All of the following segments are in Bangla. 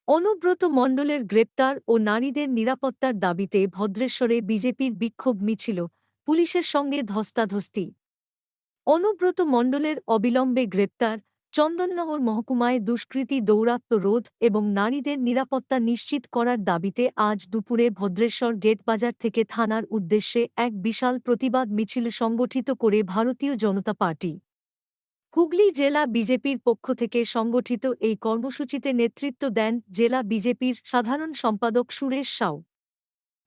অনুব্রত মণ্ডলের গ্রেপ্তার ও নারীদের নিরাপত্তার দাবিতে ভদ্রেশ্বরে বিজেপির বিক্ষোভ মিছিল, পুলিশের সঙ্গে ধস্তাধস্তি। অনুব্রত মণ্ডলের অবিলম্বে গ্রেপ্তার, চন্দননগর মহকুমায় দুষ্কৃতী দৌরাত্ম্য রোধ এবং নারীদের নিরাপত্তা নিশ্চিত করার দাবিতে আজ দুপুরে ভদ্রেশ্বর গেটবাজার থেকে থানার উদ্দেশ্যে এক বিশাল প্রতিবাদ মিছিল সংগঠিত করে ভারতীয় জনতা পার্টি। হুগলি জেলা বিজেপির পক্ষ থেকে সংগঠিত এই কর্মসূচিতে নেতৃত্ব দেন জেলা বিজেপির সাধারণ সম্পাদক সুরেশ সাউ।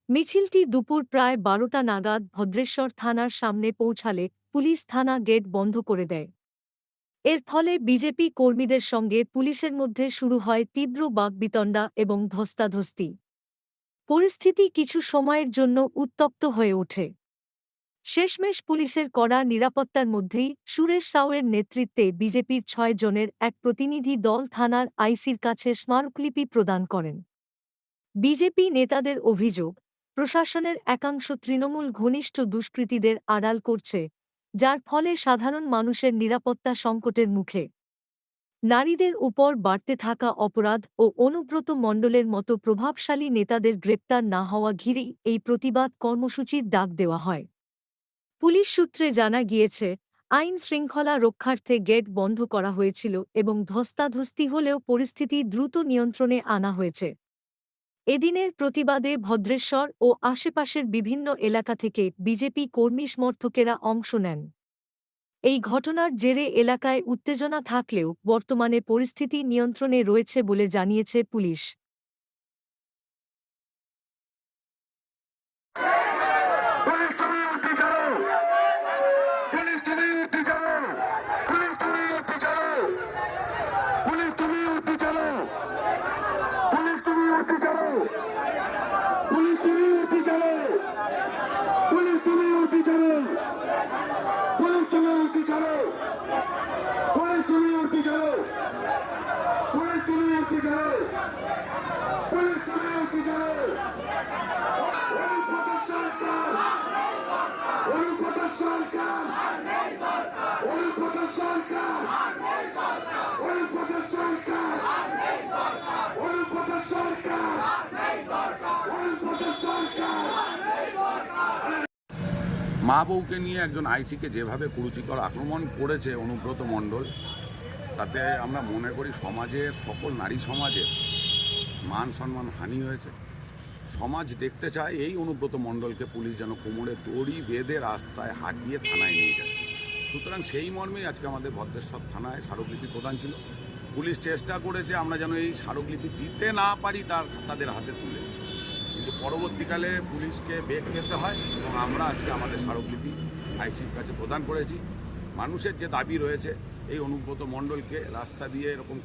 মিছিলটি দুপুর প্রায় 12টা নাগাদ ভদ্রেশ্বর থানার সামনে পৌঁছালে পুলিশ থানা গেট বন্ধ করে দেয়। এর ফলে বিজেপি কর্মীদের সঙ্গে পুলিশের মধ্যে শুরু হয় তীব্র বাকবিতণ্ডা এবং ধস্তাধস্তি। পরিস্থিতি কিছু সময়ের জন্য উত্তপ্ত হয়ে ওঠে। শেষমেশ পুলিশের কড়া নিরাপত্তার মধ্যেই সুরেশ সাউয়ের নেতৃত্বে বিজেপির 6 জনের এক প্রতিনিধি দল থানার আইসির কাছে স্মারকলিপি প্রদান করেন। বিজেপি নেতাদের অভিযোগ, প্রশাসনের একাংশ তৃণমূল ঘনিষ্ঠ দুষ্কৃতীদের আড়াল করছে, যার ফলে সাধারণ মানুষের নিরাপত্তা সংকটের মুখে। নারীদের উপর বাড়তে থাকা অপরাধ ও অনুব্রত মণ্ডলের মতো প্রভাবশালী নেতাদের গ্রেপ্তার না হওয়া ঘিরেই এই প্রতিবাদ কর্মসূচির ডাক দেওয়া হয়। পুলিশ সূত্রে জানা গিয়েছে, আইন শৃঙ্খলা রক্ষার্থে গেট বন্ধ করা হয়েছিল এবং ধস্তাধস্তি হলেও পরিস্থিতি দ্রুত নিয়ন্ত্রণে আনা হয়েছে। এদিনের প্রতিবাদে ভদ্রেশ্বর ও আশেপাশের বিভিন্ন এলাকা থেকে বিজেপি কর্মী সমর্থকেরা অংশ নেন। এই ঘটনার জেরে এলাকায় উত্তেজনা থাকলেও বর্তমানে পরিস্থিতি নিয়ন্ত্রণে রয়েছে বলে জানিয়েছে পুলিশ। মা বউকে নিয়ে একজন আইসিকে যেভাবে কুরুচিকর আক্রমণ করেছে অনুব্রত মণ্ডল, তাতে আমরা মনে করি সমাজের সকল নারী সমাজের মান সম্মান হানি হয়েছে। সমাজ দেখতে চায় এই অনুব্রত মণ্ডলকে পুলিশ যেন কোমরে দড়ি বেঁধে রাস্তায় হাঁটিয়ে থানায় নিয়ে যায়। সুতরাং সেই মর্মেই আজকে আমাদের ভদ্রেশ্বর থানায় স্মারকলিপি প্রদান ছিল। পুলিশ চেষ্টা করেছে আমরা যেন এই স্মারকলিপি দিতে না পারি তাদের হাতে তুলে, কিন্তু পরবর্তীকালে পুলিশকে বেগ পেতে হয় এবং আমরা আজকে আমাদের স্মারকলিপি আইসির কাছে প্রদান করেছি। মানুষের যে দাবি রয়েছে এই অনুব্রত মণ্ডলকে রাস্তা দিয়ে এরকম